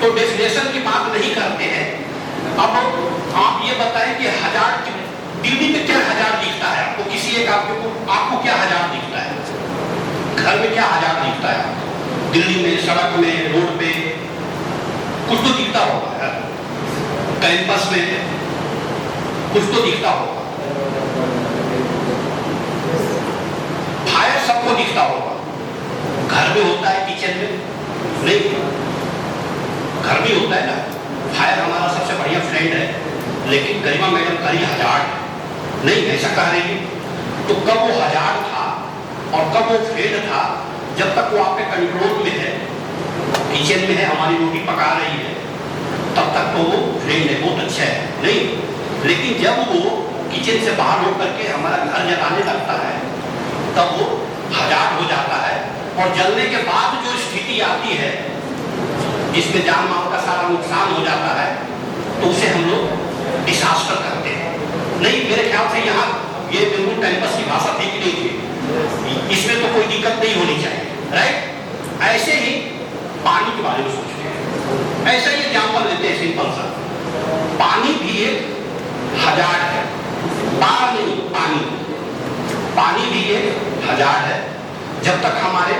तो डेफिनेशन की बात नहीं करते हैं। अब आप ये बताएं कि हजार, दिल्ली में क्या हजार दिखता है आपको? किसी एक आपको क्या हजार दिखता है? घर में क्या हजार दिखता है आपको? दिल्ली में सड़क में, रोड पे कुछ तो दिखता होगा, कैंपस में कुछ तो दिखता होगा, फायर सबको दिखता होगा। घर में होता है, किचन में नहीं, घर में होता है ना। फायर हमारा सबसे बढ़िया फ्रेंड है, लेकिन गरिमा मैडम कह रही हजार नहीं, ऐसा कह रही है। तो कब वो हजार था और कब वो फ्रेंड था? जब तक वो आपके कंट्रोल में है, किचन में है, हमारी रोटी पका रही है, तब तक तो वो फ्रेंड है, बहुत अच्छा है, नहीं। लेकिन जब वो किचन से बाहर हो करके हमारा घर जलाने लगता है, तब वो हजार हो जाता है। और जलने के बाद जो स्थिति आती है जिसमें जान माल का सारा नुकसान हो जाता है, तो उसे हम लोग डिसास्टर करते हैं। नहीं, मेरे ख्याल से यहाँ ये बिल्कुल कैंपस की भाषा थी कि नहीं थी, इसमें तो कोई दिक्कत नहीं होनी चाहिए, राइट। ऐसे ही पानी के बारे में सोचते हैं, ऐसा ही एग्जाम्पल लेते हैं सिंपल सा। पानी भी एक हजार है, बार नहीं, पानी भी एक हजार है। जब तक हमारे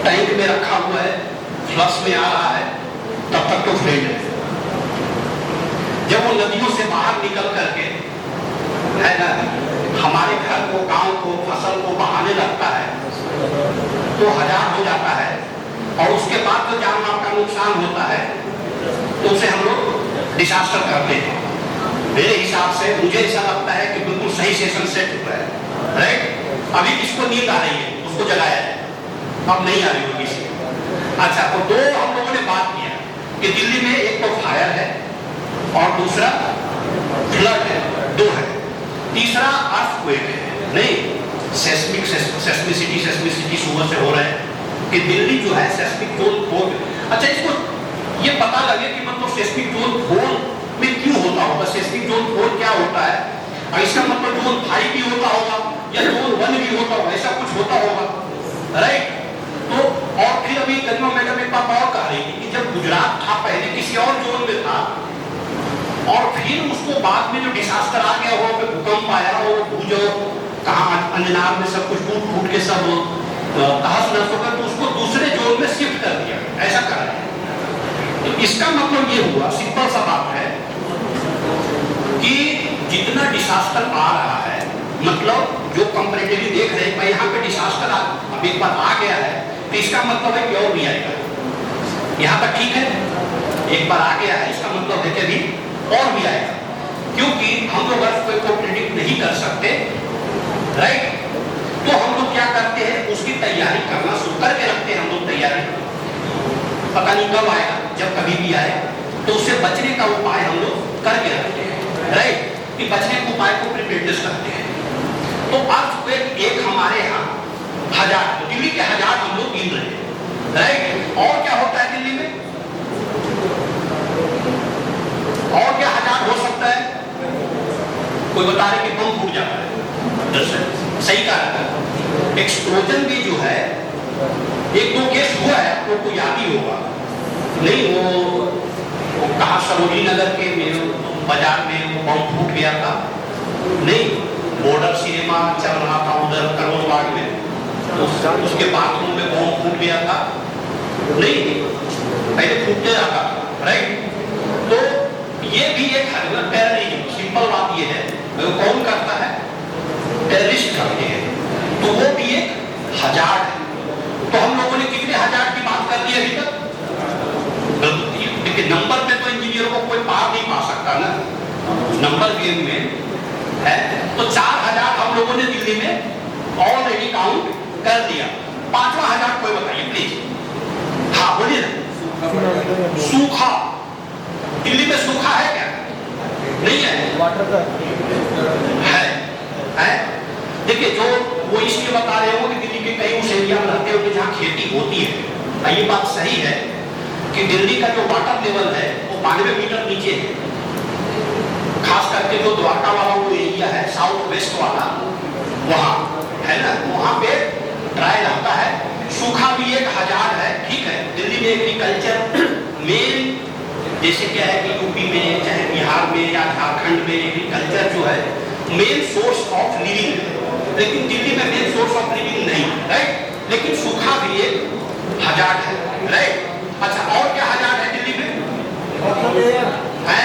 टैंक में रखा हुआ है, फ्लश में आ रहा है, तब तक तो फ्रेंड है। जब वो नदियों से बाहर निकल करके, है ना, हमारे घर को, गांव को, फसल को बहाने लगता है, तो हजार हो जाता है। और उसके बाद जो जान माल का नुकसान होता है, तो उसे हम लोग डिसास्टर करते हैं। मेरे हिसाब से मुझे ऐसा लगता है कि बिल्कुल सही सेशन सेट हुआ है, राइट। अभी किसको नींद आ रही है, उसको जगाया है, अब नहीं आ रही होगी किसी। अच्छा, तो दो हम लोगों ने बात किया कि दिल्ली में एक तो फायर है और दूसरा फ्लड है, दो है, तीसरा अर्थक्वेक है, नहीं, सेस्मिसिटी सुबह से हो रहा है कि दिल्ली जो है सेस्मिक जोन 4। अच्छा, इसको ये पता लगे कि मतलब सेस्मिक जोन 4 में क्यों होता होगा, सेस्मिक जोन 4 क्या होता है? इसका मतलब जोन 5 भी होता होगा या जोन 1 भी होता होगा, ऐसा कुछ होता होगा, राइट। तो और फिर अभी गरिमा मैडम एक बात और कह रही थी कि जब गुजरात था पहले किसी और जोन में था, और फिर उसको बाद में जो डिसास्टर आ गया हो, भूकंप आया हो, भूजो कहाँ अंजनार में सब कुछ टूट के सब तहस नहस हो गया, तो उसको दूसरे जोन में शिफ्ट कर दिया, ऐसा कर रहे हैं। तो इसका मतलब ये हुआ, सिंपल सा बात है कि जितना डिसास्टर आ रहा है, मतलब जो कंपैरेटिवली देख रहे हैं, यहाँ पे डिसास्टर अब एक बार आ गया है, तो इसका मतलब है कि और भी आएगा। यहाँ तक ठीक है, एक बार आ गया है, इसका मतलब है कि अभी और भी आएगा, क्योंकि हम लोग अर्थक्वेक को प्रेडिक्ट नहीं कर सकते, राइट। तो हम लोग क्या करते हैं, उसकी तैयारी करना शुरू करके रखते हैं। हम लोग तैयारी, पता नहीं कब आएगा, जब कभी भी आए, तो उससे बचने का उपाय हम लोग करके रखते हैं, राइट, कि बचने के उपाय को प्रिपेयर्डनेस करते हैं। तो अर्थक्वेक एक हमारे यहाँ हजार, दिल्ली के हजार हम लोग गिन रहे हैं, राइट। और क्या होता है दिल्ली में, और क्या हजार हो सकता है? कोई बता रहे कि बम फूट जाता है, सही कहा। एक्सप्लोजन भी जो है, एक दो केस हुआ है, आपको तो याद ही होगा, नहीं, वो कहा सरोजिनी नगर के बाजार में वो बम फूट गया था, नहीं, बॉर्डर सिनेमा चल रहा था उधर करोल बाग में, तो उसके बाथरूम में बम फूट गया था, नहीं, पहले फूटते रहा, राइट। तो ये भी एक टेररिज्म, सिंपल बात ये है, कौन करता है? टेररिस्ट करते हैं, तो वो भी एक हजार है। तो हम लोगों ने कितने हजार की बात कर दी अभी तक? देखिए, नंबर में तो इंजीनियर को कोई पार नहीं पा सकता ना, नंबर गेम में है। तो 4000 हम लोगों ने दिल्ली में ऑलरेडी काउंट कर दिया। 5वां हजार कोई बताइए प्लीज। हाँ बोलिए ना। सूखा, दिल्ली में सूखा है क्या? नहीं है, है? देखिए, जो वो इसलिए बता रहे हो कि दिल्ली के कई उस एरिया में रहते हो जहाँ खेती होती है। ये बात सही है कि दिल्ली का जो वाटर लेवल है वो 92 मीटर नीचे है, खास करके जो द्वारका वाला वो एरिया है, साउथ वेस्ट वाला, वहाँ है ना, वहाँ पे ड्राई रहता है। सूखा भी एक हजार है, ठीक है। दिल्ली में एग्रीकल्चर मेन जैसे क्या है कि यूपी में चाहे बिहार में या झारखंड में एग्रीकल्चर जो है मेन सोर्स ऑफ लिविंग है, लेकिन दिल्ली में मेन सोर्स ऑफ लिविंग नहीं, राइट। लेकिन सूखा भी एक हजार्ड है, राइट। अच्छा, और क्या हजार्ड है दिल्ली में? है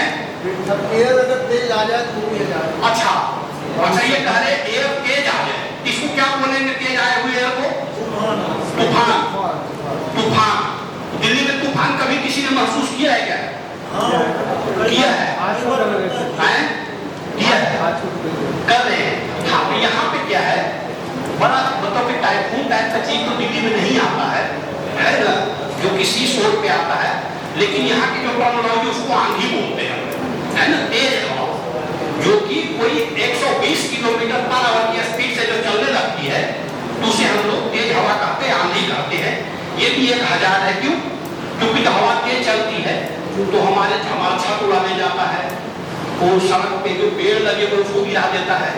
एयर अगर तेज आ जाए तो भी हजार्ड। अच्छा, ये कह रहे एयर तेज आ जाए, इसको क्या बोलेंगे तेज आए हुए एयर को? तूफान। दिल्ली में तूफान कभी किसी ने महसूस किया है क्या? किया है, कर रहे हैं। हाँ, तो यहाँ पे क्या है, बड़ा मतलब कि टाइफून टाइप का चीज तो दिल्ली में नहीं आता है ना, जो किसी शोर पे आता है, लेकिन यहाँ की जो टर्मिनोलॉजी उसको आंधी बोलते हैं, है ना, तेज हवा, जो कि कोई 120 किलोमीटर पर आवर की स्पीड से जो चलने लगती है, तो उसे हम लोग तेज हवा कहते हैं, आंधी कहते हैं। ये भी एक हजार्ड है, क्यों? क्योंकि जब हवा तेज चलती है तो हमारा छत उड़ाने जाता है, और सड़क पे जो पेड़ लगे हुए उसको गिरा देता है।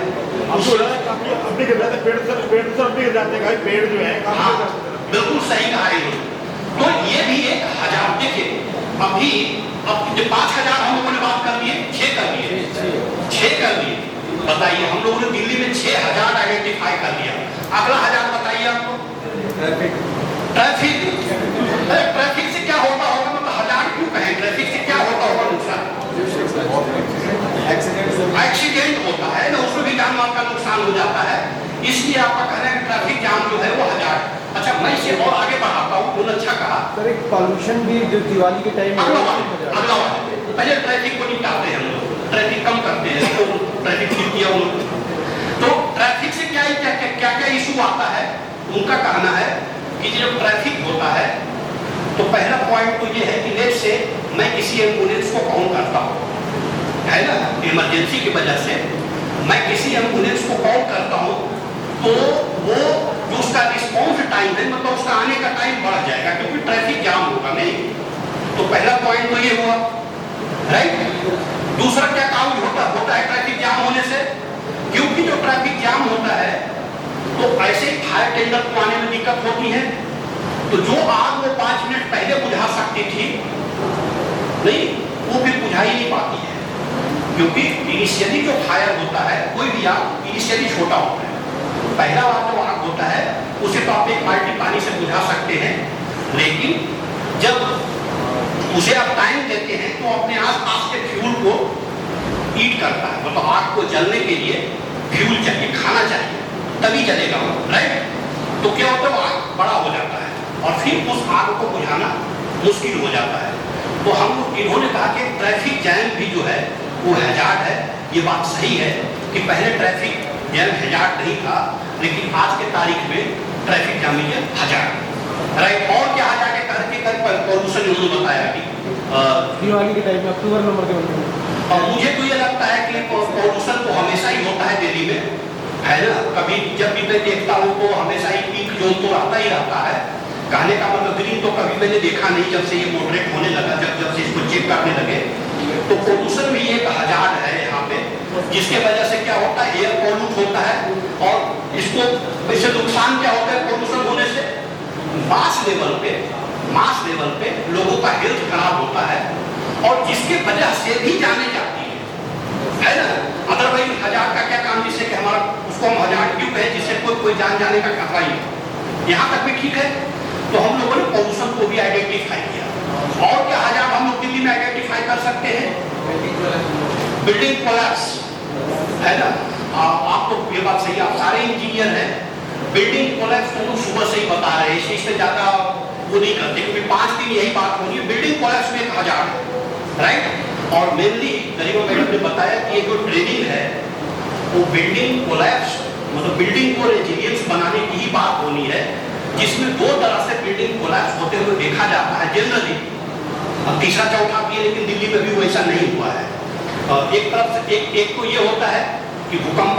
पेड़ जो है, हाँ, बिल्कुल सही कहा है। तो ये भी एक हजार, देखिए अभी अब 5000 हम लोगों ने बात कर लिए, 6 कर लिए। बताइए, हम लोगों ने दिल्ली में 6000 आइडेंटिफाई कर लिया। अगला 1000 बताइए आपको। ट्रैफिक से क्या होता होगा? मतलब 1000 क्यों कहें? ट्रैफिक से क्या होता होगा नुकसान? एक्सीडेंट होता है ना, उसमें भी जान माल का नुकसान हो जाता है। इसलिए आपका कहना है कि ट्रैफिक जाम जो है वो 1000। अच्छा, मैं इसे और आगे बढ़ाता हूँ, बहुत अच्छा कहा। सर, एक पॉल्यूशन भी जो दिवाली के टाइम अगला वाले पहले ट्रैफिक को निपटाते हैं, हम लोग ट्रैफिक कम करते हैं, तो ट्रैफिक ठीक किया उन्होंने। तो ट्रैफिक से क्या इशू आता है? उनका कहना है कि जब ट्रैफिक होता है तो पहला पॉइंट तो ये है कि लेट से मैं किसी एम्बुलेंस को कॉल करता हूँ, है ना, इमरजेंसी की वजह से मैं किसी एम्बुलेंस को कॉल करता हूँ, तो वो जो उसका रिस्पॉन्स टाइम है, मतलब उसका आने का टाइम बढ़ जाएगा, क्योंकि ट्रैफिक जाम होगा नहीं। तो पहला पॉइंट तो ये हुआ, राइट। दूसरा क्या काम होता है ट्रैफिक जाम होने से? क्योंकि जो ट्रैफिक जाम होता है तो ऐसे ही फायर टेंडर को आने में दिक्कत होती है, तो जो आग वो 5 मिनट पहले बुझा सकती थी नहीं, वो फिर बुझा ही नहीं पाती है, क्योंकि इनिशियली जो फायर होता है, कोई भी आग इनिशियली छोटा होता है। पहला बार जो आग होता है उसे तो आप एक बाल्टी पानी से बुझा सकते हैं, लेकिन जब उसे आप टाइम देते हैं तो अपने आसपास के फ्यूल को हीट करता है, मतलब आग को जलने के लिए फ्यूल चाहिए, खाना चाहिए, तभी जलेगा वो, राइट। तो क्या होता है, आग बड़ा हो जाता है और फिर उस आग को बुझाना मुश्किल हो जाता है। तो हम इन्होंने कहा कि ट्रैफिक जैम भी जो है वो हजार्ड है। ये बात सही है कि पहले ट्रैफिक जैम हजार्ड नहीं था, लेकिन आज के तारीख में ट्रैफिक जाम है हजार्ड, राइट। और क्या हजार्ड है? पॉल्यूशन उन्होंने बताया कि दिवाली के टाइम में अक्टूबर नंबर के महीने। और मुझे तो ये लगता है कि पॉल्यूशन तो हमेशा ही होता है दिल्ली में, है ना। कभी जब भी मैं देखता हूँ तो हमेशा ही पीक जोन तो आता ही रहता है। कहने का मतलब ग्रीन तो कभी मैंने देखा नहीं, जब से ये मॉडरेट होने लगा, जब से इसको चेक करने लगे। तो पॉल्यूशन भी एक हजार्ड है यहाँ पे, जिसके वजह से क्या होता है, एयर पॉल्यूट होता है। और इसको वैसे नुकसान क्या होता है पॉल्यूशन होने से? मास लेवल पे लोगों का हेल्थ खराब होता है, और जिसके वजह से भी जाने जाती है ना। अदरवाइज हजार्ड का क्या काम, जिससे कि हमारा उसको हम हजार्ड क्यों कहें, जिससे कोई जान जाने का खतरा ही है। यहाँ तक भी ठीक है। तो हम लोगों ने पॉल्यूशन को भी आइडेंटिफाई किया। और क्या हजार्ड हम लोग दिल्ली में आइडेंटिफाई कर सकते हैं? बिल्डिंग कोलैप्स, है ना। आप तो ये बात सही, आप सारे इंजीनियर हैं। बिल्डिंग कोलैप्स तो सुबह से ही बता रहे हैं, इससे ज्यादा वो नहीं करते, क्योंकि 5 दिन यही बात होनी है। बिल्डिंग कोलैप्स में एक हजार्ड है, राइट। और मेनली गरिमा मैडम ने बताया कि ये जो ट्रेनिंग है वो बिल्डिंग कोलैप्स, मतलब बिल्डिंग को रेजिलियंस बनाने की ही बात होनी है, जिसमें 2 तरह से बिल्डिंग कोलैप्स होते हुए देखा जाता है जनरली। अब तीसरा चौथा भी है, लेकिन दिल्ली में भी वैसा नहीं हुआ है। एक तरफ से एक तो ये होता है कि भूकंप